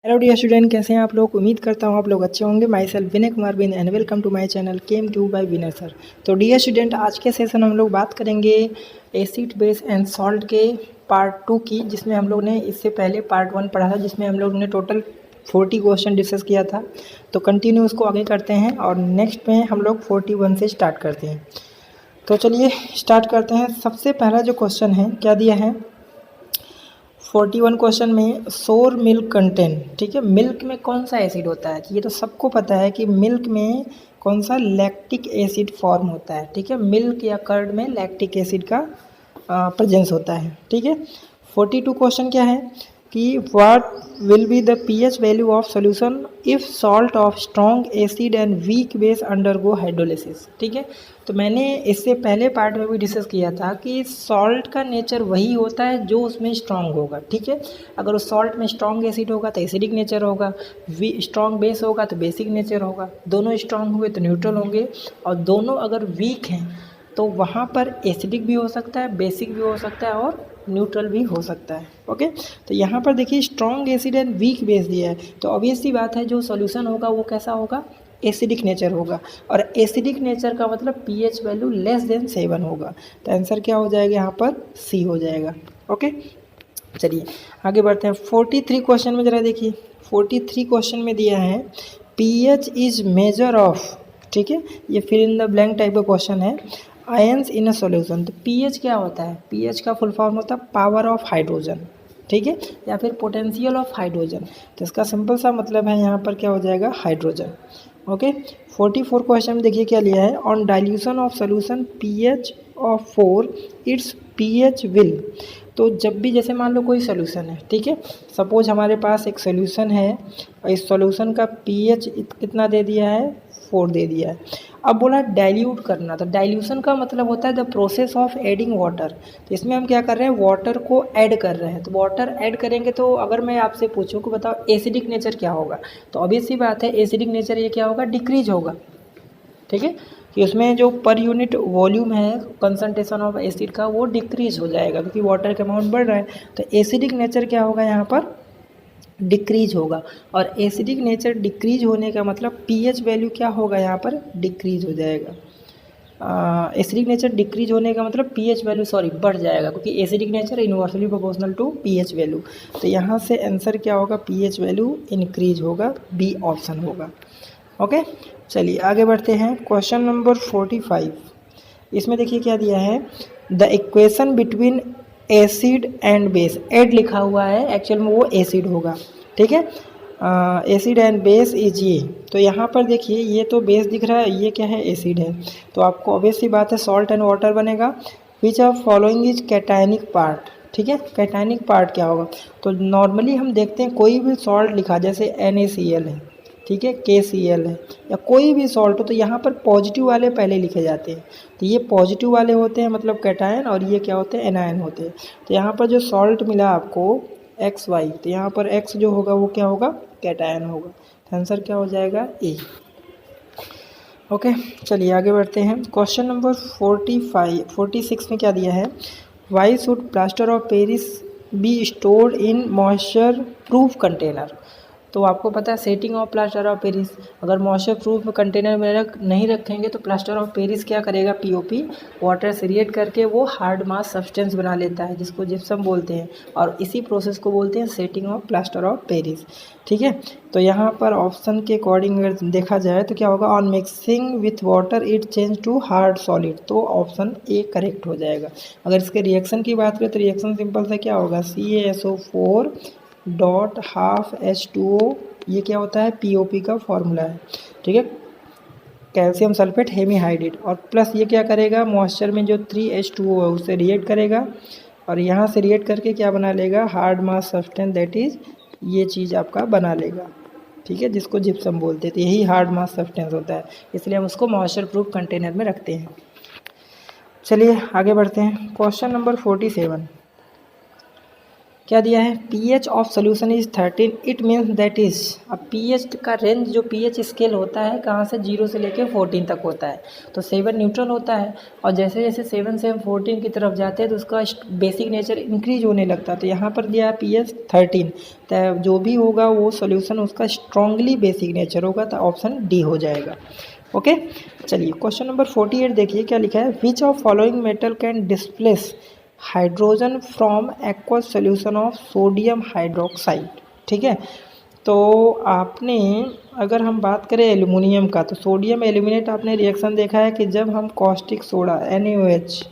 Hello dear student, कैसे हैं आप लोग। उम्मीद करता हूं आप लोग अच्छे होंगे। माई सेल्फ विनय कुमार बिन and welcome to my channel came to by Vinay sir. तो डियर स्टूडेंट, आज के सेशन हम लोग बात करेंगे एसिड बेस एंड सॉल्ट के पार्ट 2 की, जिसमें हम लोग ने इससे पहले पार्ट 1 पढ़ा था, जिसमें हम लोग ने टोटल 40 क्वेश्चन डिस्कस किया था। तो कंटिन्यू उसको आगे करते हैं और नेक्स्ट में हम लोग 41 से स्टार्ट करते हैं। तो चलिए स्टार्ट करते हैं। सबसे पहला जो क्वेश्चन है, क्या दिया है 41 क्वेश्चन में, सोर मिल्क कंटेंट। ठीक है, मिल्क में कौन सा एसिड होता है। ये तो सबको पता है कि मिल्क में कौन सा लैक्टिक एसिड फॉर्म होता है। ठीक है, मिल्क या कर्ड में लैक्टिक एसिड का प्रेजेंस होता है। ठीक है, 42 क्वेश्चन क्या है कि what will be the pH value of solution if salt of strong acid and weak base undergo hydrolysis. ठीक है, तो मैंने इससे पहले पार्ट में भी डिस्कस किया था कि सॉल्ट का नेचर वही होता है जो उसमें स्ट्रॉन्ग होगा। ठीक है, अगर उस सॉल्ट में स्ट्रॉन्ग एसिड होगा तो एसिडिक नेचर होगा, स्ट्रॉन्ग बेस होगा तो बेसिक नेचर होगा, दोनों स्ट्रॉन्ग हुए तो न्यूट्रल होंगे, और दोनों अगर वीक हैं तो वहाँ पर एसिडिक भी हो सकता है, बेसिक भी हो सकता है और न्यूट्रल भी हो सकता है। ओके, तो यहाँ पर देखिए strong acid and weak base दिया है, तो ऑब्वियस सी बात है जो सॉल्यूशन होगा वो कैसा होगा, एसिडिक नेचर होगा। और एसिडिक नेचर का मतलब पीएच वैल्यू लेस देन 7 होगा। तो आंसर क्या हो जाएगा यहाँ पर, सी हो जाएगा। ओके, चलिए आगे बढ़ते हैं। 43 क्वेश्चन में ज़रा देखिए, 43 क्वेश्चन में दिया है पीएच इज मेजर ऑफ। ठीक है, ये fill in the blank type का क्वेश्चन है। आयंस इन अ सॉल्यूशन, तो पीएच क्या होता है, पीएच का फुल फॉर्म होता है पावर ऑफ हाइड्रोजन। ठीक है, या फिर पोटेंशियल ऑफ हाइड्रोजन। तो इसका सिंपल सा मतलब है यहाँ पर क्या हो जाएगा, हाइड्रोजन। ओके, 44 क्वेश्चन में देखिए क्या लिया है, on dilution of solution pH of 4 it's pH will. तो जब भी जैसे मान लो कोई सोल्यूशन है, ठीक है, सपोज हमारे पास एक सोल्यूशन है और इस सोल्यूशन का पीएच कितना दे दिया है, 4 दे दिया है। अब बोला डाइल्यूट करना, तो डाइल्यूशन का मतलब होता है the process of adding water. तो इसमें हम क्या कर रहे हैं, वाटर को ऐड कर रहे हैं। तो वाटर ऐड करेंगे तो अगर मैं आपसे पूछूं कि बताओ एसिडिक नेचर क्या होगा, तो ऑब्वियस सी बात है एसिडिक नेचर ये क्या होगा, डिक्रीज होगा। ठीक है, कि उसमें जो पर यूनिट वॉल्यूम है कंसंट्रेशन ऑफ एसिड का वो डिक्रीज हो जाएगा क्योंकि वाटर का अमाउंट बढ़ रहा है। तो एसिडिक नेचर क्या होगा यहाँ पर, डिक्रीज होगा। और एसिडिक नेचर डिक्रीज होने का मतलब पीएच वैल्यू क्या होगा यहाँ पर, डिक्रीज हो जाएगा। एसिडिक नेचर डिक्रीज होने का मतलब पीएच वैल्यू बढ़ जाएगा, क्योंकि acidic nature inversely proportional to pH value. तो यहाँ से आंसर क्या होगा, पीएच वैल्यू इंक्रीज होगा, बी ऑप्शन होगा। ओके, चलिए आगे बढ़ते हैं। क्वेश्चन नंबर 45, इसमें देखिए क्या दिया है, the equation between acid and base. Add लिखा हुआ है, एक्चुअल में वो एसिड होगा। ठीक है, एसिड एंड बेस इज ये। तो यहाँ पर देखिए ये तो बेस दिख रहा है, ये क्या है, एसिड है। तो आपको ऑब्वियस सी बात है सॉल्ट एंड वाटर बनेगा। Which of following is cationic part. ठीक है, कैटायनिक पार्ट क्या होगा, तो नॉर्मली हम देखते हैं कोई भी सॉल्ट लिखा, जैसे NaCl है, ठीक है, KCl है, या कोई भी सॉल्ट हो, तो यहाँ पर पॉजिटिव वाले पहले लिखे जाते हैं। तो ये पॉजिटिव वाले होते हैं मतलब कैटायन, और ये क्या होते हैं, एनायन होते हैं। तो यहाँ पर जो सॉल्ट मिला आपको XY, तो यहाँ पर X जो होगा वो क्या होगा, कैटायन होगा। तो आंसर क्या हो जाएगा, ए। ओके, चलिए आगे बढ़ते हैं। क्वेश्चन नंबर 46 में क्या दिया है, why should plaster of Paris be stored in moisture proof container. तो आपको पता है setting of plaster of Paris, अगर मॉइस्चर प्रूफ कंटेनर में नहीं रखेंगे तो प्लास्टर ऑफ पेरिस क्या करेगा, POP वाटर से रिएक्ट करके वो हार्ड मास सब्सटेंस बना लेता है, जिसको जिप्सम बोलते हैं, और इसी प्रोसेस को बोलते हैं setting of plaster of Paris. ठीक है, तो यहाँ पर ऑप्शन के अकॉर्डिंग अगर देखा जाए तो क्या होगा, on mixing with water it change to hard solid. तो ऑप्शन ए करेक्ट हो जाएगा। अगर इसके रिएक्शन की बात करें तो रिएक्शन सिंपल सा क्या होगा, CaSO4 डॉट हाफ H2O, ये क्या होता है, POP का फॉर्मूला है। ठीक है, कैल्शियम सल्फेट हेमीहाइड्रेट, और प्लस ये क्या करेगा, मॉइस्चर में जो 3H2O है उससे रिएक्ट करेगा, और यहाँ से रिएक्ट करके क्या बना लेगा, hard mass substance, that is ये चीज़ आपका बना लेगा। ठीक है, जिसको जिप्सम बोलते थे, यही हार्ड मास सब्सटेंस होता है, इसलिए हम उसको मॉइस्चर प्रूफ कंटेनर में रखते हैं। चलिए आगे बढ़ते हैं। क्वेश्चन नंबर 47, क्या दिया है, pH of solution is 13, it means that is, अब pH का रेंज जो pH स्केल होता है कहाँ से 0 से लेकर 14 तक होता है, तो 7 न्यूट्रल होता है, और जैसे जैसे 7 से हम 14 की तरफ जाते हैं तो उसका बेसिक नेचर इंक्रीज होने लगता है। तो यहाँ पर दिया है pH 13, तो जो भी होगा वो सोल्यूशन उसका स्ट्रांगली बेसिक नेचर होगा, तो ऑप्शन डी हो जाएगा। ओके चलिए क्वेश्चन नंबर 48 देखिए क्या लिखा है, which of following metal can displace hydrogen from aqueous solution of sodium hydroxide. ठीक है, तो आपने अगर हम बात करें एल्युमिनियम का, तो सोडियम एल्यूमिनेट आपने रिएक्शन देखा है कि जब हम कॉस्टिक सोडा NaOH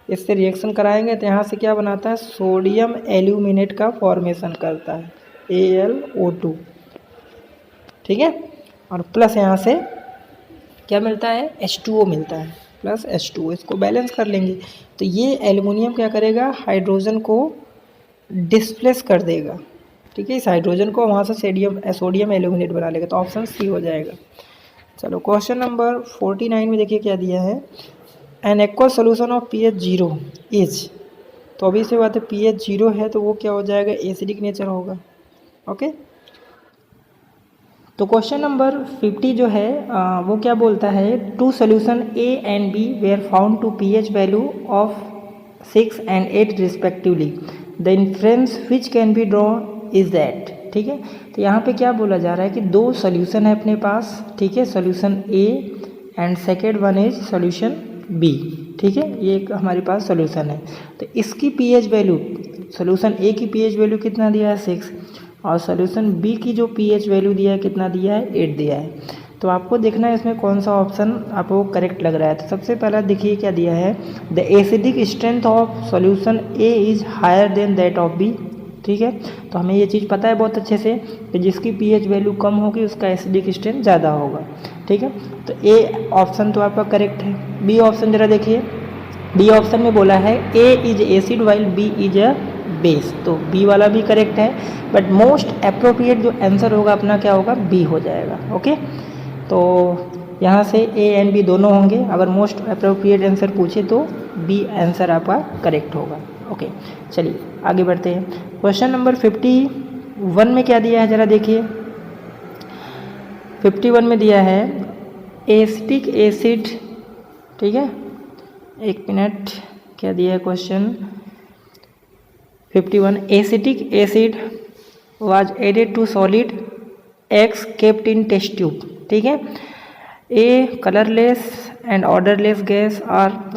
इससे रिएक्शन कराएंगे तो यहाँ से क्या बनाता है, सोडियम एल्यूमिनेट का फॉर्मेशन करता है AlO2। ठीक है, और प्लस यहाँ से क्या मिलता है, H2O मिलता है, प्लस H2O, इसको बैलेंस कर लेंगे तो ये एल्युमिनियम क्या करेगा, हाइड्रोजन को डिस्प्लेस कर देगा। ठीक है, इस हाइड्रोजन को वहाँ से सोडियम एल्यूमिनेट बना लेगा, तो ऑप्शन सी हो जाएगा। चलो क्वेश्चन नंबर 49 में देखिए क्या दिया है, an aqueous solution of pH 0 is, तो अभी से बात है pH 0 है तो वो क्या हो जाएगा, एसिडिक नेचर होगा। ओके, तो क्वेश्चन नंबर 50 जो है वो क्या बोलता है, two solution A and B were found to pH value of 6 and 8 respectively, the inference which can be drawn is that. ठीक है, तो यहाँ पे क्या बोला जा रहा है कि दो सोल्यूशन है अपने पास। ठीक है, solution A and second one is solution B। ठीक है, ये एक हमारे पास सोल्यूशन है, तो इसकी pH वैल्यू, सोल्यूशन A की pH वैल्यू कितना दिया है 6, और सोल्यूशन B की जो pH वैल्यू दिया है कितना दिया है 8 दिया है। तो आपको देखना है इसमें कौन सा ऑप्शन आपको करेक्ट लग रहा है। तो सबसे पहला देखिए क्या दिया है, the acidic strength of solution A is higher than that of B। ठीक है, तो हमें ये चीज़ पता है बहुत अच्छे से कि जिसकी pH वैल्यू कम होगी उसका एसिडिक स्ट्रेंथ ज़्यादा होगा। ठीक है, तो A ऑप्शन तो आपका करेक्ट है। B ऑप्शन जरा देखिए, B ऑप्शन में बोला है A is acid while B is a base, तो B वाला भी करेक्ट है, बट मोस्ट अप्रोप्रिएट जो आंसर होगा अपना क्या होगा, B हो जाएगा। ओके, तो यहाँ से A एंड B दोनों होंगे, अगर मोस्ट अप्रोप्रिएट आंसर पूछे तो B आंसर आपका करेक्ट होगा। ओके चलिए आगे बढ़ते हैं। क्वेश्चन नंबर 51 में क्या दिया है जरा देखिए, 51 में दिया है एसिटिक एसिड। ठीक है, एक मिनट, क्या दिया है question 51, acetic acid was added to solid X kept in test tube. ठीक है, A colorless and odorless gas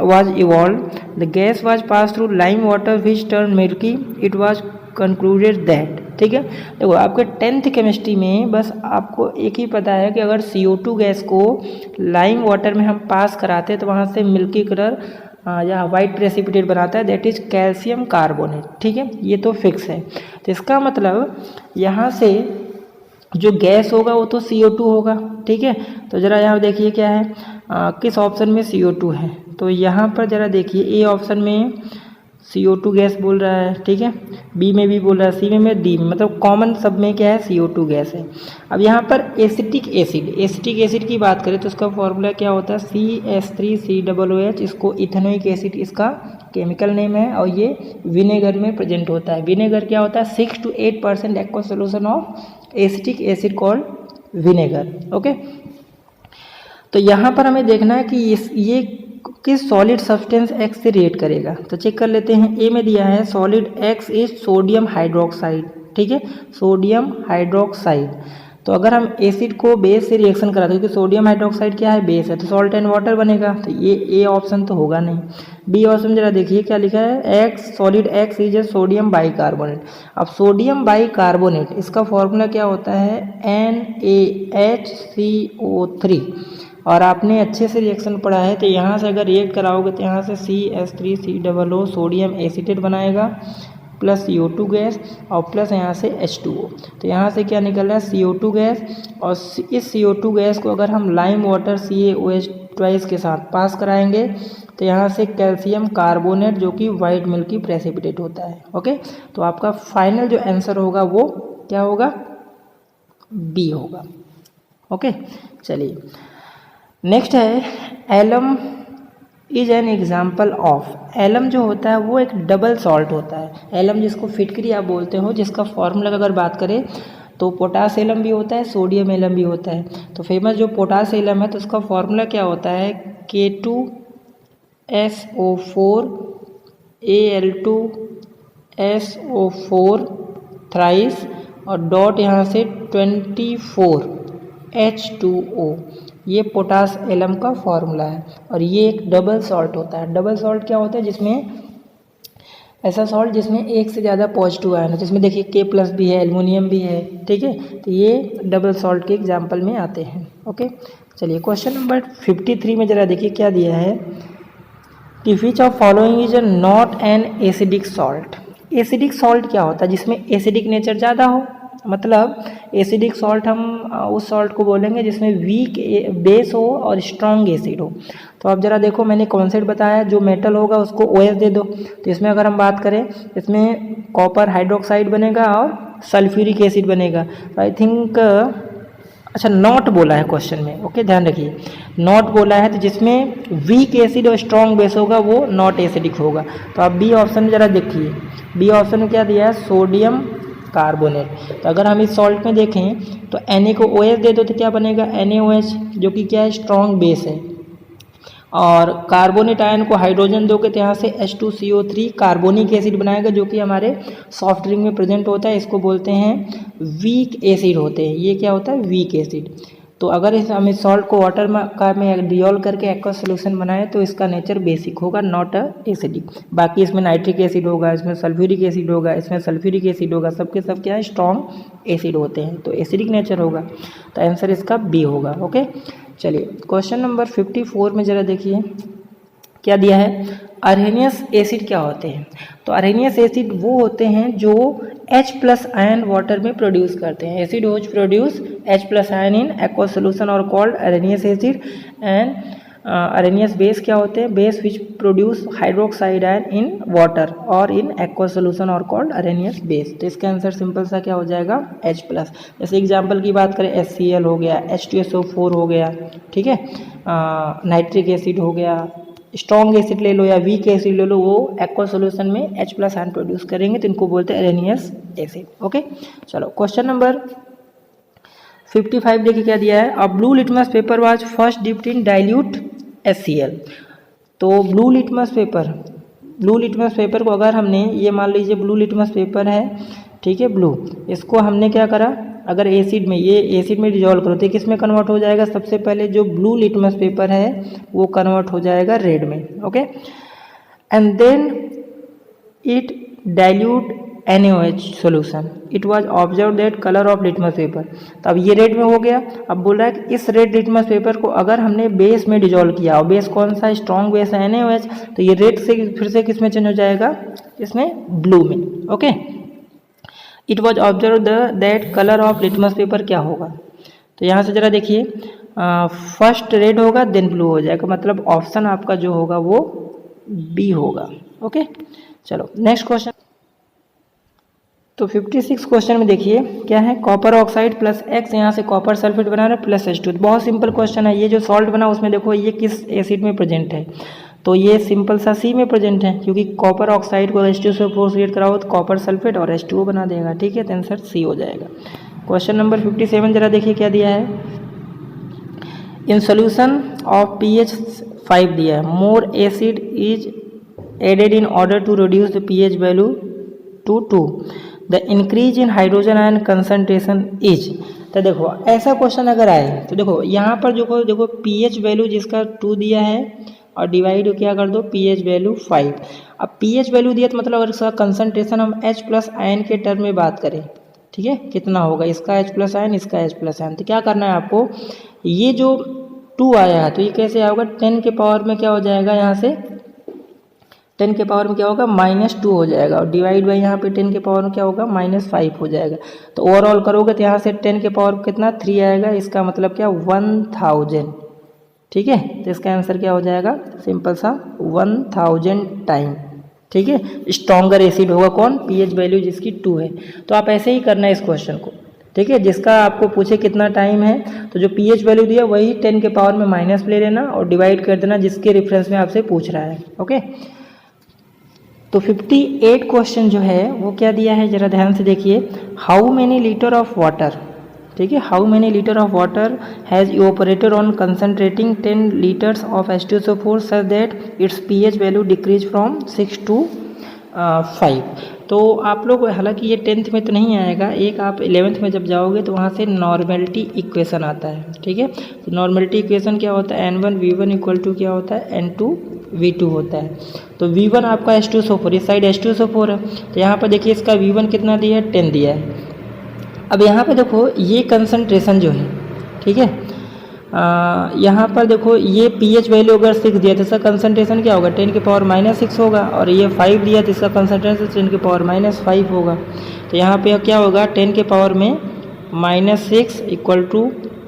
was evolved. The gas was passed through lime water which turned milky. It was concluded that। ठीक है, देखो आपके 10th chemistry में बस आपको एक ही पता है कि अगर CO2 गैस को लाइम वाटर में हम पास कराते हैं तो वहाँ से मिल्की कलर या वाइट प्रेसिपिटेट बनाता है, दैट इज कैल्शियम कार्बोनेट। ठीक है, ये तो फिक्स है। तो इसका मतलब यहाँ से जो गैस होगा वो तो CO2 होगा। ठीक है, तो ज़रा यहाँ देखिए क्या है, किस ऑप्शन में CO2 है, तो यहाँ पर ज़रा देखिए A ऑप्शन में CO2 गैस बोल रहा है। ठीक है, B में भी बोल रहा है, C में D में, मतलब कॉमन सब में क्या है, CO2 गैस है। अब यहाँ पर एसिटिक एसिड की बात करें तो उसका फॉर्मूला क्या होता है, CH3COOH, इसको इथेनोइक एसिड इसका केमिकल नेम है, और ये विनेगर में प्रेजेंट होता है। विनेगर क्या होता है, 6 to 8% aqueous solution of acetic acid called vinegar. Okay, तो यहाँ पर हमें देखना है कि ये किस सॉलिड सब्सटेंस X से रिएक्ट करेगा, तो चेक कर लेते हैं। A में दिया है solid X is sodium hydroxide. ठीक है, सोडियम हाइड्रोक्साइड, तो अगर हम एसिड को बेस से रिएक्शन कराते हैं, क्योंकि सोडियम हाइड्रोक्साइड क्या है, बेस है, तो सॉल्ट एंड वाटर बनेगा, तो ये A ऑप्शन तो होगा नहीं। B ऑप्शन जरा देखिए क्या लिखा है, X solid X is a sodium bicarbonate. अब सोडियम बाइकार्बोनेट इसका फॉर्मूला क्या होता है, NaHCO3, और आपने अच्छे से रिएक्शन पढ़ा है, तो यहाँ से अगर रिएक्ट कराओगे तो यहाँ से CH3COO सोडियम एसिटेट बनाएगा, प्लस CO2 गैस, और प्लस यहाँ से H2O, तो यहाँ से क्या निकल रहा है, CO2 गैस, और इस CO2 गैस को अगर हम लाइम वाटर CaOH ट्वाइस के साथ पास कराएंगे तो यहाँ से कैल्शियम कार्बोनेट जो कि वाइट मिल्की प्रेसिपिटेट होता है। ओके, तो आपका फाइनल जो आंसर होगा वो क्या होगा, B होगा। ओके चलिए नेक्स्ट है alum is an example of. Alum जो होता है वो एक डबल सॉल्ट होता है। एलम जिसको फिटकरी आप बोलते हो, जिसका फॉर्मूला अगर बात करें तो पोटास एलम भी होता है, सोडियम एलम भी होता है। तो फेमस जो पोटास एलम है तो उसका फॉर्मूला क्या होता है, K2SO4 Al2SO4 थ्राइस और डॉट यहाँ से 24 H2O। ये पोटास एलम का फॉर्मूला है और ये एक डबल सॉल्ट होता है। डबल सॉल्ट क्या होता है, जिसमें ऐसा सॉल्ट जिसमें एक से ज़्यादा पॉजिटिव आयन है, जिसमें देखिए K+ भी है, एल्युमिनियम भी है, ठीक है। तो ये डबल सॉल्ट के एग्जाम्पल में आते हैं। ओके, चलिए क्वेश्चन नंबर 53 में ज़रा देखिए क्या दिया है कि which of following is not an acidic salt. Acidic salt क्या होता है, जिसमें एसिडिक नेचर ज़्यादा हो। मतलब एसिडिक सॉल्ट हम उस सॉल्ट को बोलेंगे जिसमें वीक बेस हो और स्ट्रॉन्ग एसिड हो। तो अब ज़रा देखो, मैंने कॉन्सेप्ट बताया, जो मेटल होगा उसको OH दे दो। तो इसमें अगर हम बात करें, इसमें कॉपर हाइड्रोक्साइड बनेगा और सल्फ्यूरिक एसिड बनेगा। तो आई थिंक अच्छा नॉट बोला है क्वेश्चन में, ओके ध्यान रखिए, नॉट बोला है। तो जिसमें वीक एसिड और स्ट्रॉन्ग बेस होगा वो नॉट एसिडिक होगा। तो आप बी ऑप्शन में ज़रा देखिए, बी ऑप्शन में क्या दिया है, सोडियम कार्बोनेट। तो अगर हम इस सॉल्ट में देखें तो Na को OH दे दो तो क्या बनेगा, NaOH, जो कि क्या है, स्ट्रॉन्ग बेस है। और कार्बोनेट आयन को हाइड्रोजन दोगे तो यहाँ से H2CO3 कार्बोनिक एसिड बनाएगा, जो कि हमारे सॉफ्ट ड्रिंक में प्रेजेंट होता है। इसको बोलते हैं वीक एसिड होते हैं। ये क्या होता है, वीक एसिड। तो अगर हम इस सॉल्ट को वाटर में डिजोल्व करके एक्वस सोल्यूशन बनाए तो इसका नेचर बेसिक होगा, नॉट एसिडिक। बाकी इसमें नाइट्रिक एसिड होगा, इसमें सल्फ्यूरिक एसिड होगा, इसमें सल्फ्यूरिक एसिड होगा, सबके सब क्या है, स्ट्रॉन्ग एसिड होते हैं, तो एसिडिक नेचर होगा। तो आंसर इसका बी होगा। ओके, चलिए क्वेश्चन नंबर 54 में ज़रा देखिए क्या दिया है, अरहेनियस एसिड क्या होते हैं। तो अरहेनियस एसिड वो होते हैं जो H+ आयन वाटर में प्रोड्यूस करते हैं। Acid which produce H+ ion in aqueous solution और called Arrhenius acid. And Arrhenius base क्या होते हैं, base which produce hydroxide ion in water और इन एक्वस सोल्यूशन और कॉल्ड अरहेनियस बेस। तो इसका आंसर सिंपल सा क्या हो जाएगा, H+। जैसे एग्जांपल की बात करें, HCl हो गया, H2SO4 हो गया, ठीक है, नाइट्रिक एसिड हो गया, स्ट्रॉन्ग एसिड ले लो या वीक एसिड ले लो, वो एक्वा सोल्यूशन में H+ आयन प्रोड्यूस करेंगे, तो इनको बोलते हैं अरहेनियस एसिड। ओके, चलो क्वेश्चन नंबर 55 देखिए क्या दिया है, a blue litmus paper was first dipped in dilute HCl। तो ब्लू लिटमस पेपर को अगर हमने, ये मान लीजिए ब्लू लिटमस पेपर है, ठीक है, ब्लू, इसको हमने क्या करा, अगर एसिड में, ये एसिड में डिजोल्व करो तो किस में कन्वर्ट हो जाएगा, सबसे पहले जो ब्लू लिटमस पेपर है वो कन्वर्ट हो जाएगा रेड में। Okay, and then it dilute NaOH solution, it was observe that colour of litmus paper. तो अब ये रेड में हो गया। अब बोल रहा है कि इस रेड लिटमस पेपर को अगर हमने बेस में डिजोल्व किया, और बेस कौन सा, स्ट्रॉन्ग बेस है NaOH, तो ये रेड से फिर से किस में चेंज हो जाएगा, इसमें ब्लू में। Okay, it was observe that colour of litmus paper क्या होगा। तो यहाँ से ज़रा देखिए, फर्स्ट रेड होगा देन ब्लू हो जाएगा, मतलब ऑप्शन आपका जो होगा वो बी होगा। ओके, चलो नेक्स्ट क्वेश्चन। तो 56 क्वेश्चन में देखिए क्या है, कॉपर ऑक्साइड प्लस X, यहाँ से कॉपर सल्फेट बना रहे प्लस H2। बहुत सिंपल क्वेश्चन है। ये जो सॉल्ट बना उसमें देखो ये किस एसिड में प्रेजेंट है, तो ये सिंपल सा C में प्रेजेंट है, क्योंकि कॉपर ऑक्साइड को H2SO4 से रिएक्ट कराओ तो कॉपर सल्फेट और H2O बना देगा, ठीक है, तो आंसर C हो जाएगा। क्वेश्चन नंबर 57 जरा देखिए क्या दिया है, इन सोल्यूशन ऑफ pH 5 दिया है, more acid is added in order to reduce the pH value to 2, the increase in hydrogen ion concentration is. तो देखो ऐसा क्वेश्चन अगर आए तो देखो यहाँ पर जो देखो pH वैल्यू जिसका 2 दिया है और डिवाइड क्या कर दो pH वैल्यू 5। अब pH वैल्यू दिया तो मतलब अगर इसका कंसंट्रेशन हम H+ आयन के टर्म में बात करें, ठीक है, कितना होगा, इसका H+ आयन, इसका H+ आयन, तो क्या करना है आपको, ये जो 2 आया है तो ये कैसे आएगा, 10 के पावर में क्या हो जाएगा, यहाँ से 10 के पावर में क्या होगा, -2 हो जाएगा, और डिवाइड बाई यहाँ पे 10 के पावर में क्या होगा, -5 हो जाएगा। तो ओवरऑल करोगे तो यहाँ से 10 के पावर कितना 3 आएगा, इसका मतलब क्या 1000, ठीक है, तो इसका आंसर क्या हो जाएगा, सिंपल सा 1000 टाइम, ठीक है। स्ट्रॉन्गर एसिड होगा कौन, pH वैल्यू जिसकी 2 है। तो आप ऐसे ही करना है इस क्वेश्चन को, ठीक है। जिसका आपको पूछे कितना टाइम है तो जो pH वैल्यू दिया वही 10 के पावर में माइनस ले लेना और डिवाइड कर देना जिसके रेफरेंस में आपसे पूछ रहा है। ओके, तो 58 क्वेश्चन जो है वो क्या दिया है जरा ध्यान से देखिए। How many litre of water, ठीक है, how many litre of water has evaporated on concentrating 10 litres of H2SO4 such that it's pH value decrease from 6 to 5। तो आप लोग हालांकि ये 10th में तो नहीं आएगा, एक आप 11th में जब जाओगे तो वहाँ से नॉर्मेलिटी इक्वेशन आता है। ठीक है, तो नॉर्मेलिटी इक्वेशन क्या होता है, N1V1 इक्वल टू क्या होता है, N2V2 होता है। तो V1 आपका H2SO4, इस साइड H2SO4 है, तो यहाँ पर देखिए इसका V1 कितना दिया है, 10 दिया है। अब यहाँ पे देखो ये कंसंट्रेशन जो है, ठीक है, यहाँ पर देखो ये pH वैल्यू अगर 6 दिया तो इसका कंसंट्रेशन क्या होगा, 10 के पावर माइनस 6 होगा, और ये 5 दिया तो इसका कंसंट्रेशन 10 के पावर माइनस 5 होगा। तो यहाँ पे क्या होगा, 10 के पावर में माइनस 6 इक्वल टू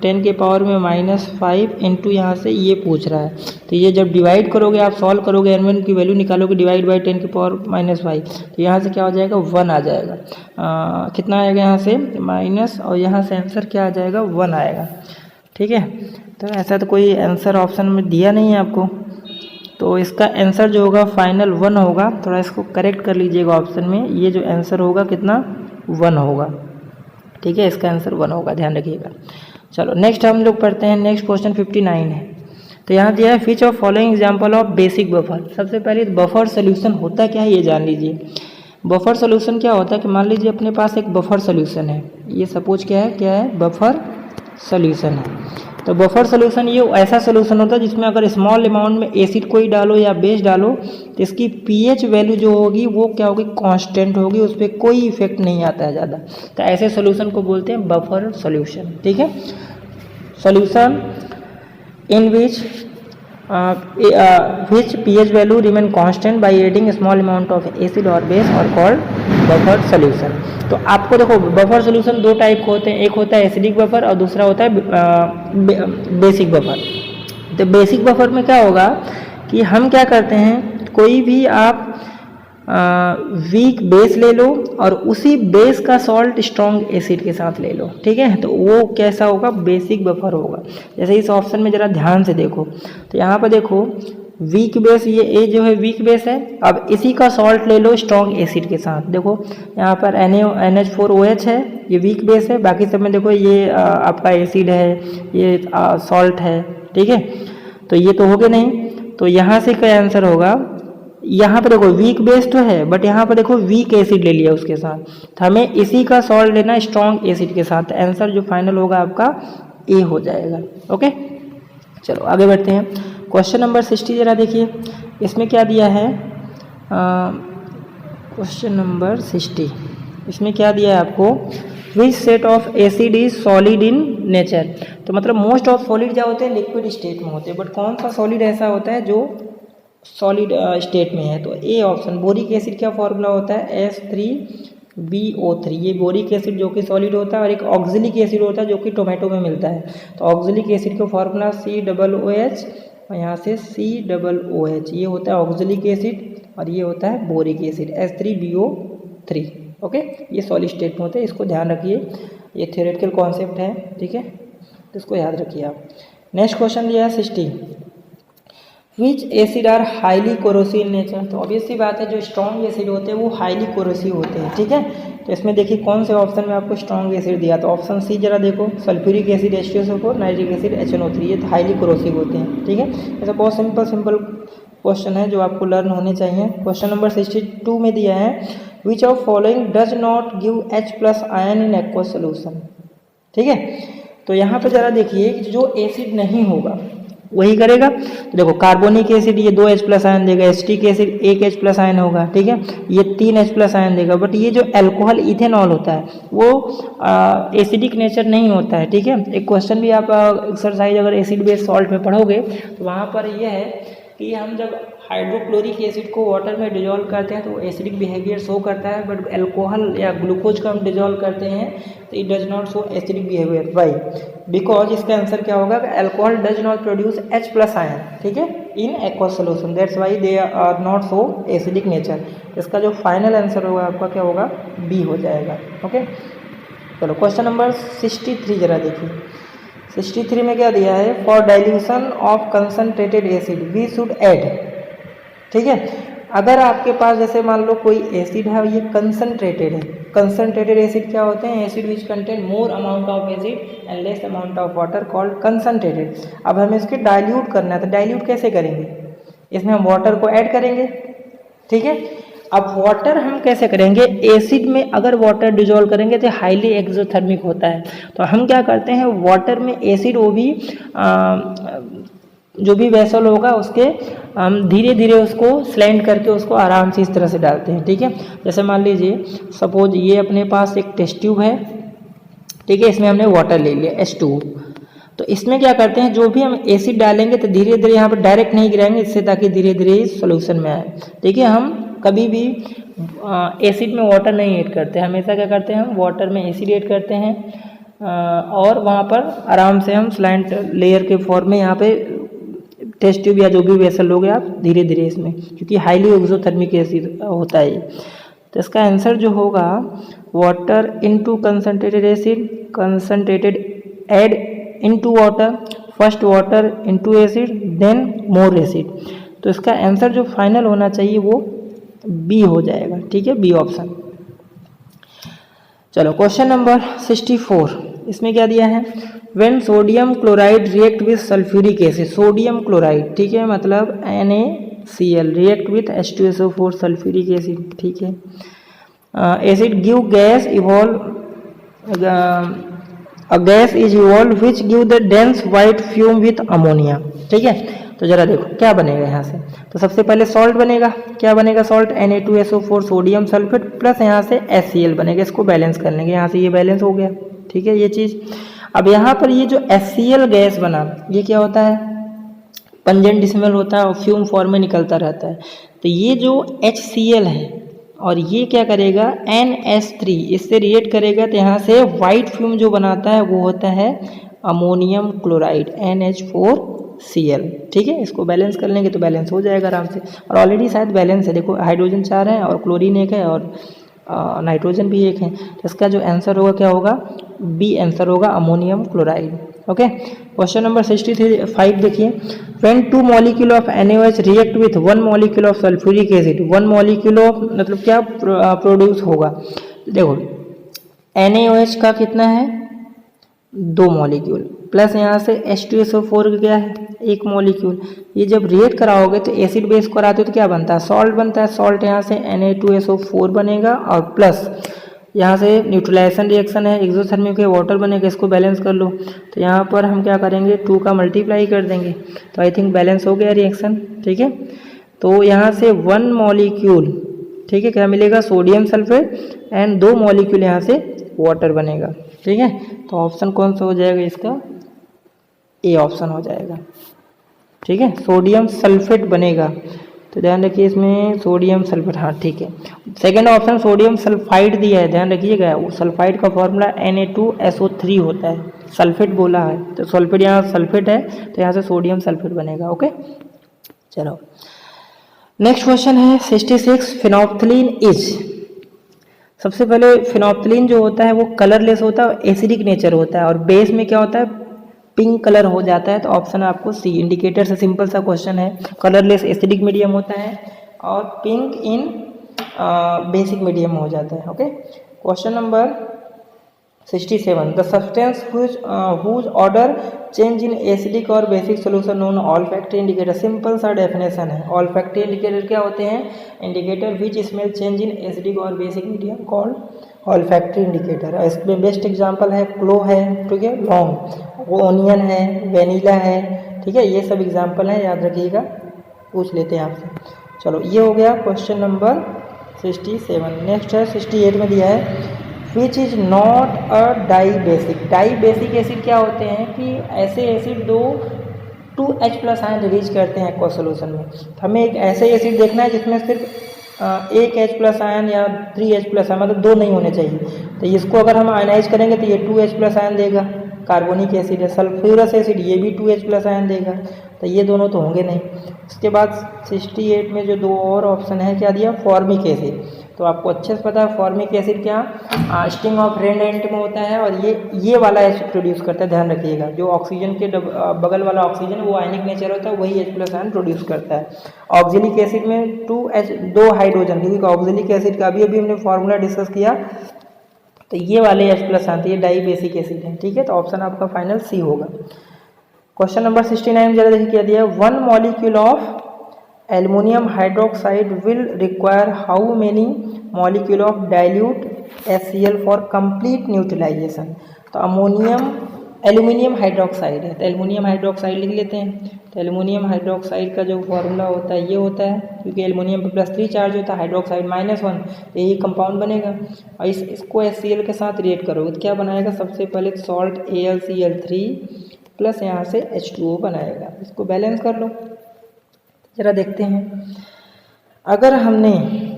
10 के पावर में माइनस 5 इंटू यहाँ से ये पूछ रहा है। तो ये जब डिवाइड करोगे, आप सॉल्व करोगे, N1 की वैल्यू निकालोगे, डिवाइड बाई 10 के पावर माइनस 5, तो यहाँ से क्या हो जाएगा, 1 आ जाएगा। कितना आएगा यहाँ से माइनस, और यहाँ से आंसर क्या आ जाएगा, 1 आएगा। ठीक है, तो ऐसा तो कोई आंसर ऑप्शन में दिया नहीं है आपको, तो इसका आंसर जो होगा फाइनल 1 होगा। थोड़ा इसको करेक्ट कर लीजिएगा ऑप्शन में, ये जो आंसर होगा कितना, 1 होगा। ठीक है, इसका आंसर 1 होगा, ध्यान रखिएगा। चलो नेक्स्ट हम लोग पढ़ते हैं, नेक्स्ट क्वेश्चन 59 है। तो यहाँ दिया है which of following example of basic buffer. सबसे पहले बफर सोल्यूशन होता क्या है ये जान लीजिए। बफर सोल्यूशन क्या होता है कि मान लीजिए अपने पास एक बफर सोल्यूशन है, ये सपोज क्या है, बफर सोल्यूशन है। तो बफर सोल्यूशन ये ऐसा सोल्यूशन होता है जिसमें अगर स्मॉल अमाउंट में एसिड कोई डालो या बेस डालो तो इसकी pH वैल्यू जो होगी वो क्या होगी, कांस्टेंट होगी, उस पर कोई इफेक्ट नहीं आता है ज़्यादा। तो ऐसे सोल्यूशन को बोलते हैं बफर सोल्यूशन। ठीक है, solution in which pH value remain constant by adding small amount of acid और बेस और कॉल्ड बफर सोल्यूशन। तो आपको देखो बफर सोल्यूशन दो टाइप के होते हैं, एक होता है एसिडिक बफर और दूसरा होता है बेसिक बफर। तो बेसिक बफर में क्या होगा कि हम क्या करते हैं, कोई भी आप वीक बेस ले लो और उसी बेस का सॉल्ट स्ट्रॉन्ग एसिड के साथ ले लो। ठीक है, तो वो कैसा होगा, बेसिक बफर होगा। जैसे इस ऑप्शन में ज़रा ध्यान से देखो, तो यहाँ पर देखो वीक बेस, ये ए जो है वीक बेस है, अब इसी का सॉल्ट ले लो स्ट्रॉन्ग एसिड के साथ। देखो यहाँ पर NH4OH है, ये वीक बेस है, बाकी सब में देखो ये आपका एसिड है, ये सॉल्ट है। ठीक है, तो ये तो हो गया नहीं, तो यहाँ से क्या आंसर होगा, यहाँ पर देखो वीक बेस तो है बट यहाँ पर देखो वीक एसिड ले लिया उसके साथ, तो हमें इसी का सॉल्ट लेना स्ट्रॉन्ग एसिड के साथ। आंसर जो फाइनल होगा आपका ए हो जाएगा। ओके, चलो आगे बढ़ते हैं। क्वेश्चन नंबर 60 जरा देखिए, इसमें क्या दिया है, क्वेश्चन नंबर 60 इसमें क्या दिया है आपको, which set of acid is solid in nature. तो मतलब मोस्ट ऑफ सॉलिड क्या होते हैं, लिक्विड स्टेट में होते हैं, बट कौन सा सॉलिड ऐसा होता है जो सॉलिड स्टेट में है। तो ए ऑप्शन, बोरिक एसिड का फॉर्मूला होता है H3BO3, ये बोरिक एसिड जो कि सॉलिड होता है, और एक ऑक्जेलिक एसिड होता है जो कि टोमेटो में मिलता है। तो ऑक्जेलिक एसिड का फॉर्मूला COOH और यहाँ से COOH, ये होता है ऑक्जेलिक एसिड और ये होता है बोरिक एसिड H3BO3। ओके, ये सॉलिड स्टेट में होते हैं, इसको ध्यान रखिए, ये थ्योरेटिकल कॉन्सेप्ट है। ठीक है, तो इसको याद रखिए आप। नेक्स्ट क्वेश्चन दिया है 60, which acid are highly corrosive in nature. तो ऑब्वियस सी बात है, जो स्ट्रॉन्ग एसिड होते हैं वो हाईली कोरोसिव होते हैं। ठीक है, तो इसमें देखिए कौन से ऑप्शन में आपको स्ट्रॉन्ग एसिड दिया, तो ऑप्शन सी जरा देखो, sulphuric acid H2SO4, nitric acid HNO3, ये तो हाईली कोरोसिव होते हैं। ठीक है, ऐसा बहुत सिंपल क्वेश्चन है जो आपको लर्न होने चाहिए। क्वेश्चन नंबर 62 में दिया है, which of following does not give H+ ion in aqueous solution. ठीक है, तो यहाँ पर जरा देखिए जो एसिड नहीं होगा वही करेगा। तो देखो कार्बोनिक एसिड ये 2 H+ आयन देगा, एसिटिक एसिड 1 H+ आयन होगा। ठीक है, ये 3 H+ आयन देगा, बट ये जो अल्कोहल इथेनॉल होता है वो एसिडिक नेचर नहीं होता है। ठीक है, एक क्वेश्चन भी आप एक्सरसाइज अगर एसिड बेस सॉल्ट में पढ़ोगे तो वहाँ पर यह है कि हम जब हाइड्रोक्लोरिक एसिड को वाटर में डिजोल्व करते हैं तो एसिडिक बिहेवियर शो करता है, बट अल्कोहल या ग्लूकोज को हम डिजोल्व करते हैं तो it does not show acidic behaviour. Why, because इसका आंसर क्या होगा, alcohol does not produce H+ ion. ठीक है, in aqueous solution, that's why they are not show acidic nature. इसका जो फाइनल आंसर होगा आपका क्या होगा, बी हो जाएगा। ओके, चलो क्वेश्चन नंबर 63 जरा देखिए। 63 में क्या दिया है, for dilution of concentrated acid we should add. ठीक है, अगर आपके पास जैसे मान लो कोई एसिड है, ये कंसनट्रेटेड है। कंसनट्रेटेड एसिड क्या होते हैं, acid which contain more amount of acid and less amount of water called concentrated. अब हमें इसके डाइल्यूट करना है, तो डाइल्यूट कैसे करेंगे, इसमें हम वाटर को ऐड करेंगे। ठीक है, अब वाटर हम कैसे करेंगे, एसिड में अगर वाटर डिजोल्व करेंगे तो हाईली एक्सोथर्मिक होता है, तो हम क्या करते हैं वाटर में एसिड, वो भी जो भी वेसल होगा उसके हम धीरे धीरे उसको स्लैंड करके उसको आराम से इस तरह से डालते हैं। ठीक है, जैसे मान लीजिए सपोज ये अपने पास एक टेस्ट ट्यूब है। ठीक है, इसमें हमने वाटर ले लिया H2, तो इसमें क्या करते हैं, जो भी हम एसिड डालेंगे तो धीरे धीरे यहाँ पर डायरेक्ट नहीं गिराएंगे, इससे ताकि धीरे धीरे सोल्यूशन में आए। ठीक है, हम कभी भी एसिड में वाटर नहीं ऐड करते, हमेशा क्या करते हैं हम वाटर में एसिड ऐड करते हैं और वहाँ पर आराम से हम स्लैंट लेयर के फॉर्म में यहाँ पे टेस्ट ट्यूब या जो भी वेसल लोगे आप धीरे धीरे इसमें, क्योंकि हाईली एक्सोथर्मिक एसिड होता है। तो इसका आंसर जो होगा water into concentrated acid, concentrated add into water, first water into acid then more acid. तो इसका आंसर जो फाइनल होना चाहिए वो बी हो जाएगा। ठीक है, बी ऑप्शन। चलो क्वेश्चन नंबर 64, इसमें क्या दिया है, when sodium chloride react with sulphuric acid, sodium chloride, ठीक है, मतलब NaCl react with H2SO4 sulphuric acid. ठीक है, acid give gas evolve, a gas is evolve which give the dense white fume with ammonia. ठीक है, तो जरा देखो क्या बनेगा यहाँ से, तो सबसे पहले सॉल्ट बनेगा। क्या बनेगा salt, Na2SO4 sodium sulphate plus यहाँ से HCl बनेगा। इसको बैलेंस कर लेंगे, यहाँ से ये बैलेंस हो गया। ठीक है, ये चीज़। अब यहाँ पर ये जो HCl गैस बना, ये क्या होता है, पंजेंट डिसिमल होता है और फ्यूम फॉर्म में निकलता रहता है। तो ये जो HCl है और ये क्या करेगा NH3, इससे रिएक्ट करेगा, तो यहाँ से वाइट फ्यूम जो बनाता है वो होता है अमोनियम क्लोराइड NH4Cl। ठीक है, इसको बैलेंस कर लेंगे तो बैलेंस हो जाएगा आराम से, और ऑलरेडी शायद बैलेंस है। देखो हाइड्रोजन 4 है और क्लोरीन 1 है और नाइट्रोजन भी 1 है, तो इसका जो आंसर होगा क्या होगा, बी आंसर होगा ammonium chloride. Okay, question number 65 देखिए, when 2 molecule of NaOH react with 1 molecule of sulphuric acid, 1 molecule of मतलब क्या प्रोड्यूस होगा। देखो NaOH का कितना है, 2 मॉलिक्यूल प्लस यहाँ से H2SO4 क्या है, 1 मॉलिक्यूल। ये जब रिएक्ट कराओगे तो एसिड बेस कराते हो तो क्या बनता है, सॉल्ट बनता है। सॉल्ट यहाँ से Na2SO4 बनेगा और प्लस यहाँ से न्यूट्रलाइजेशन रिएक्शन है, एक्सोथर्मिक है, वाटर बनेगा। इसको बैलेंस कर लो, तो यहाँ पर हम क्या करेंगे 2 का मल्टीप्लाई कर देंगे, तो आई थिंक बैलेंस हो गया रिएक्शन। ठीक है, तो यहाँ से 1 मॉलिक्यूल, ठीक है, क्या मिलेगा सोडियम सल्फेट एंड 2 मॉलिक्यूल यहाँ से वाटर बनेगा। ठीक है, तो ऑप्शन कौन सा हो जाएगा इसका, ए ऑप्शन हो जाएगा। ठीक है, सोडियम सल्फेट बनेगा, तो ध्यान रखिए इसमें सोडियम सल्फेट, हाँ ठीक है। सेकंड ऑप्शन सोडियम सल्फाइड दिया है, ध्यान रखिएगा, वो सल्फाइड का फॉर्मूला Na2SO3 होता है, सल्फेट बोला है तो सल्फेट यहाँ सल्फेट है, तो यहाँ से सोडियम सल्फेट बनेगा। ओके, चलो नेक्स्ट क्वेश्चन है 66, फिनोप्थलीन इज। सबसे पहले फिनोप्थलीन जो होता है वो कलरलेस होता है, एसिडिक नेचर होता है, और बेस में क्या होता है पिंक कलर हो जाता है। तो ऑप्शन है आपको सी, इंडिकेटर से सिंपल सा क्वेश्चन है, कलरलेस एसिडिक मीडियम होता है और पिंक इन बेसिक मीडियम हो जाता है। Okay, question number 67, the substance whose odour change in acidic और basic solution known olfactory indicator. Simple सा डेफिनेशन है, ऑल्फैक्टरी इंडिकेटर क्या होते हैं, indicator which smell change in acidic और basic medium called olfactory indicator. इसमें बेस्ट एग्जांपल है clove है, ठीक है, लौंग, वो ओनियन है, वेनीला है। ठीक है, ये सब एग्जांपल हैं, याद रखिएगा, पूछ लेते हैं आपसे। चलो ये हो गया क्वेश्चन नंबर 67। नेक्स्ट है 68 में दिया है which is not a dibasic. Dibasic acid क्या होते हैं कि ऐसे एसिड दो 2H+ आयन रिलीज करते हैं एक्वा सोल्यूशन में। हमें एक ऐसे एसिड देखना है जिसमें सिर्फ एक H+ आयन या 3H+ आयन, मतलब 2 नहीं होने चाहिए। तो इसको अगर हम आयनाइज करेंगे तो ये 2H+ आयन देगा, कार्बोनिक एसिड है। सल्फ्यूरस एसिड ये भी 2H+ आयन देगा, तो ये दोनों तो होंगे नहीं। उसके बाद 68 में जो 2 और ऑप्शन है क्या दिया, फॉर्मिक एसिड। तो आपको अच्छे से पता है फॉर्मिक एसिड क्या स्टिंग ऑफ रेडेंट में होता है, और ये वाला एसिड प्रोड्यूस करता है, ध्यान रखिएगा। जो ऑक्सीजन के बगल वाला ऑक्सीजन वो आयनिक नेचर होता है, वही H+ आयन प्रोड्यूस करता है। ऑक्जेलिक एसिड में 2 हाइड्रोजन, क्योंकि ऑक्जेलिक एसिड का अभी हमने फॉर्मूला डिस्कस किया, तो ये वाले H+ आते हैं, डाई बेसिक एसिड है, ठीक है। तो ऑप्शन आपका फाइनल सी होगा। क्वेश्चन नंबर 69 जरा देखिए क्या दिया है। 1 molecule of aluminium hydroxide will require how many molecule of dilute HCl for complete neutralisation. तो एल्युमिनियम हाइड्रोक्साइड है, तो एल्युमिनियम हाइड्रोक्साइड लिख लेते हैं। तो एल्युमिनियम हाइड्रोक्साइड का जो फॉर्मूला होता है ये होता है, क्योंकि एल्युमिनियम पे +3 चार्ज होता है, हाइड्रोक्साइड -1, यही कंपाउंड बनेगा। और इसको HCl के साथ रिएक्ट करोगे तो क्या बनाएगा, सबसे पहले सॉल्ट AlCl3 प्लस यहाँ से H2O बनाएगा। इसको बैलेंस कर लो, जरा देखते हैं। अगर हमने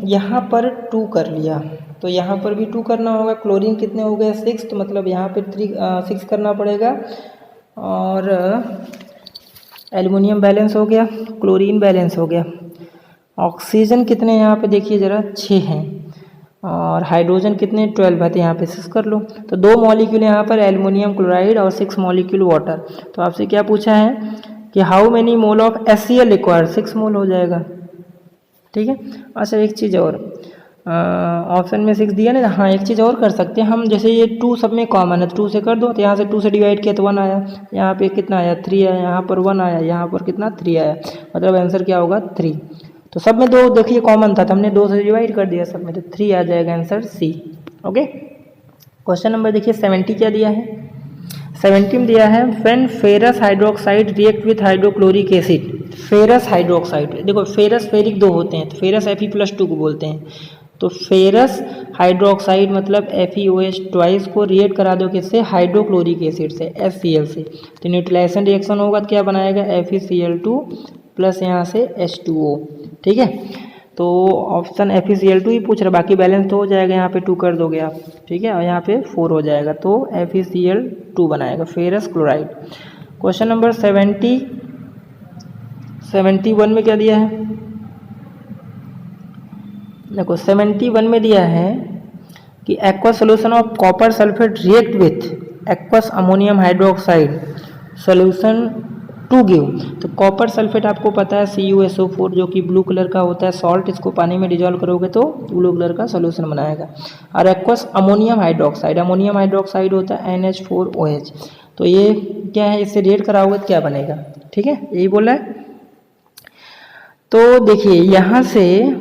यहाँ पर 2 कर लिया तो यहाँ पर भी 2 करना होगा। क्लोरीन कितने हो गए 6, तो मतलब यहाँ पे 6 करना पड़ेगा। और एल्युमिनियम बैलेंस हो गया, क्लोरीन बैलेंस हो गया। ऑक्सीजन कितने यहाँ पे देखिए जरा 6 हैं, और हाइड्रोजन कितने 12 है, तो यहाँ पे 6 कर लो। तो 2 मॉलिक्यूल यहाँ पर एल्युमिनियम क्लोराइड और 6 मॉलिक्यूल वाटर। तो आपसे क्या पूछा है कि how many mole of HCl required, 6 मोल हो जाएगा, ठीक है। अच्छा एक चीज़ और, ऑप्शन में 6 दिया ना, हाँ एक चीज़ और कर सकते हैं हम, जैसे ये 2 सब में कॉमन है तो 2 से कर दो, तो यहाँ से 2 से डिवाइड किया तो 1 आया, यहाँ पे कितना आया 3 आया, यहाँ पर 1 आया, यहाँ पर कितना 3 आया, मतलब आंसर क्या होगा 3। तो सब में 2 देखिए कॉमन था तो हमने 2 से डिवाइड कर दिया सब में, तो 3 आ जाएगा answer C. Okay, question number देखिए 70 क्या दिया है। 70 में दिया है when ferrous hydroxide react with hydrochloric acid. Ferrous hydroxide, देखो फेरस फेरिक 2 होते हैं, तो फेरस Fe+2 को बोलते हैं। तो फेरस हाइड्रोक्साइड मतलब FeOH ट्वाइस को रिएक्ट करा दो किससे, हाइड्रोक्लोरिक एसिड से, HCl से, तो न्यूट्रलाइजेशन रिएक्शन होगा तो क्या बनाएगा FeCl2 प्लस यहाँ से H2O, ठीक है। तो ऑप्शन FeCl2 ही पूछ रहा, बाकी बैलेंस तो हो जाएगा, यहाँ पे 2 कर दोगे आप, ठीक है, और यहाँ पे 4 हो जाएगा, तो FeCl2 बनाएगा फेरस क्लोराइड। क्वेश्चन नंबर 71 में क्या दिया है, देखो 71 में दिया है कि aqua solution of copper sulphate react with aqueous ammonium hydroxide solution to give. तो कॉपर सल्फेट आपको पता है CuSO4 जो कि ब्लू कलर का होता है सॉल्ट, इसको पानी में डिजोल्व करोगे तो ब्लू कलर का सोल्यूशन बनाएगा। और एक्वस अमोनियम हाइड्रोक्साइड होता है NH4OH। तो ये क्या है, इससे रिएक्ट कराओगे तो क्या बनेगा, ठीक है, यही बोला है। तो देखिए यहाँ से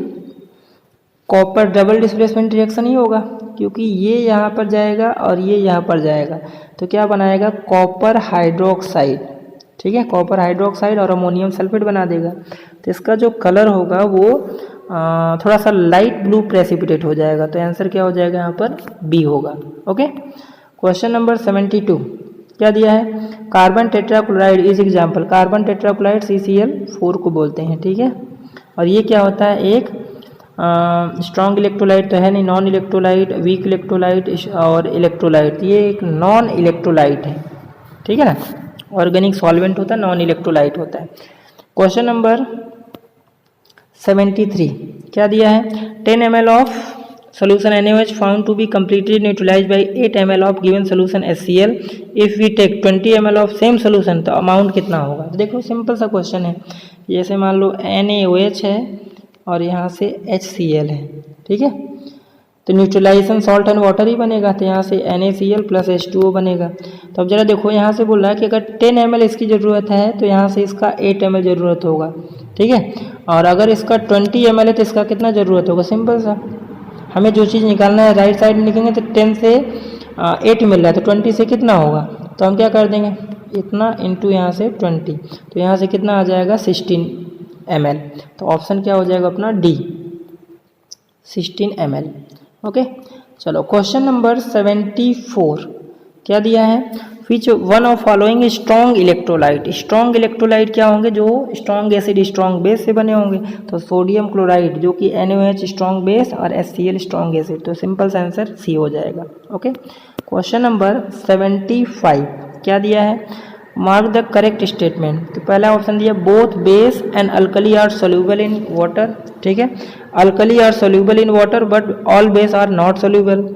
कॉपर डबल डिस्प्लेसमेंट रिएक्शन ही होगा, क्योंकि ये यहाँ पर जाएगा और ये यहाँ पर जाएगा, तो क्या बनाएगा कॉपर हाइड्रोक्साइड, ठीक है, कॉपर हाइड्रोक्साइड और अमोनियम सल्फेट बना देगा। तो इसका जो कलर होगा वो थोड़ा सा लाइट ब्लू प्रेसिपिटेट हो जाएगा, तो आंसर क्या हो जाएगा यहाँ पर बी होगा। ओके, क्वेश्चन नंबर 72 क्या दिया है, carbon tetrachloride is example. Carbon tetrachloride CCl4 को बोलते हैं, ठीक है। और ये क्या होता है, एक स्ट्रॉन्ग इलेक्ट्रोलाइट तो है नहीं, नॉन इलेक्ट्रोलाइट, वीक इलेक्ट्रोलाइट और इलेक्ट्रोलाइट, ये एक नॉन इलेक्ट्रोलाइट है, ठीक है ना। ऑर्गेनिक सॉल्वेंट होता है, नॉन इलेक्ट्रोलाइट होता है। क्वेश्चन नंबर 73 क्या दिया है, 10 ml of solution NaOH found to be completely neutralized by 8 ml of given solution HCl. If we take 20 ml of same solution तो अमाउंट कितना होगा। तो देखो सिंपल सा क्वेश्चन है, जैसे मान लो NaOH है और यहाँ से HCl है, ठीक है, तो न्यूट्रलाइजेशन सॉल्ट एंड वाटर ही बनेगा, तो यहाँ से NaCl प्लस H2O बनेगा। तो अब जरा देखो यहाँ से बोल रहा है कि अगर 10 ml इसकी ज़रूरत है तो यहाँ से इसका 8 ml ज़रूरत होगा, ठीक है, और अगर इसका 20 ml है तो इसका कितना ज़रूरत होगा। सिंपल सा, हमें जो चीज़ निकालना है राइट साइड में लिखेंगे, तो 10 से 8 मिल रहा है तो 20 से कितना होगा, तो हम क्या कर देंगे इतना इंटू यहाँ से 20, तो यहाँ से कितना आ जाएगा 16 ml। तो ऑप्शन क्या हो जाएगा अपना डी, 16 ml। ओके, चलो क्वेश्चन नंबर 74 क्या दिया है, which one of following strong electrolyte. Strong electrolyte क्या होंगे, जो स्ट्रॉन्ग एसिड स्ट्रॉन्ग बेस से बने होंगे। तो सोडियम क्लोराइड जो कि NaOH स्ट्रॉन्ग बेस और HCl स्ट्रॉन्ग एसिड, तो सिंपल सा आंसर सी हो जाएगा। ओके, क्वेश्चन नंबर 75 क्या दिया है, मार्क द करेक्ट स्टेटमेंट। तो पहला ऑप्शन दिया both base and alkali are soluble in water, ठीक है, alkali are soluble in water but all base are not soluble.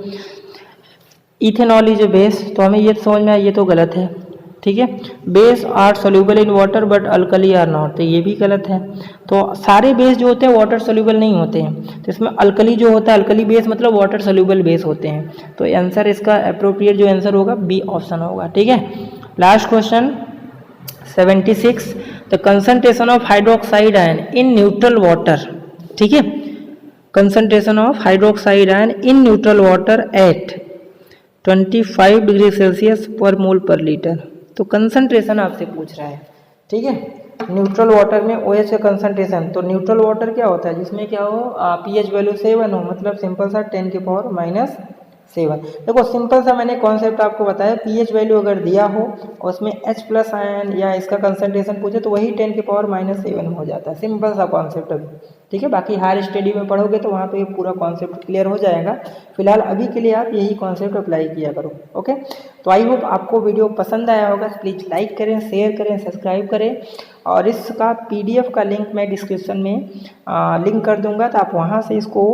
Ethanol is a base, तो हमें ये समझ में आया ये तो गलत है, ठीक है। Base are soluble in water but alkali are not, तो ये भी गलत है। तो सारे बेस जो होते हैं वाटर सोल्यूबल नहीं होते हैं, तो इसमें अल्कली जो होता है, अल्कली बेस मतलब वाटर सोल्यूबल बेस होते हैं। तो आंसर इसका अप्रोप्रिएट जो आंसर होगा बी ऑप्शन होगा, ठीक है। Last question 76, the concentration of hydroxide ion in neutral water, ठीक है, concentration of hydroxide ion in neutral water at 25 degree Celsius पर मोल पर लीटर। तो कंसंट्रेशन आपसे पूछ रहा है, ठीक है, न्यूट्रल वाटर में OH का कंसंट्रेशन। तो न्यूट्रल वाटर क्या होता है, जिसमें क्या हो pH वैल्यू 7 हो, मतलब सिंपल सा 10⁻⁷। देखो सिंपल सा मैंने कॉन्सेप्ट आपको बताया, pH वैल्यू अगर दिया हो और उसमें H+ आयन या इसका कंसंट्रेशन पूछे तो वही 10⁻⁷ हो जाता है, सिंपल सा कॉन्सेप्ट अभी, ठीक है। बाकी हायर स्टडी में पढ़ोगे तो वहाँ पे पूरा कॉन्सेप्ट क्लियर हो जाएगा। फिलहाल अभी के लिए आप यही कॉन्सेप्ट अप्लाई किया करो, ओके। तो आई होप आपको वीडियो पसंद आया होगा। प्लीज़ लाइक करें, शेयर करें, सब्सक्राइब करें, और इसका PDF का लिंक मैं डिस्क्रिप्शन में लिंक कर दूंगा, तो आप वहाँ से इसको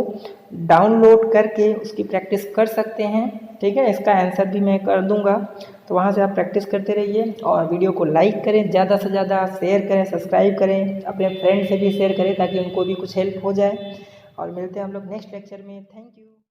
डाउनलोड करके उसकी प्रैक्टिस कर सकते हैं, ठीक है। इसका आंसर भी मैं कर दूंगा, तो वहाँ से आप प्रैक्टिस करते रहिए। और वीडियो को लाइक करें, ज़्यादा से ज़्यादा शेयर करें, सब्सक्राइब करें, अपने फ्रेंड से भी शेयर करें ताकि उनको भी कुछ हेल्प हो जाए। और मिलते हैं हम लोग नेक्स्ट लेक्चर में। Thank you.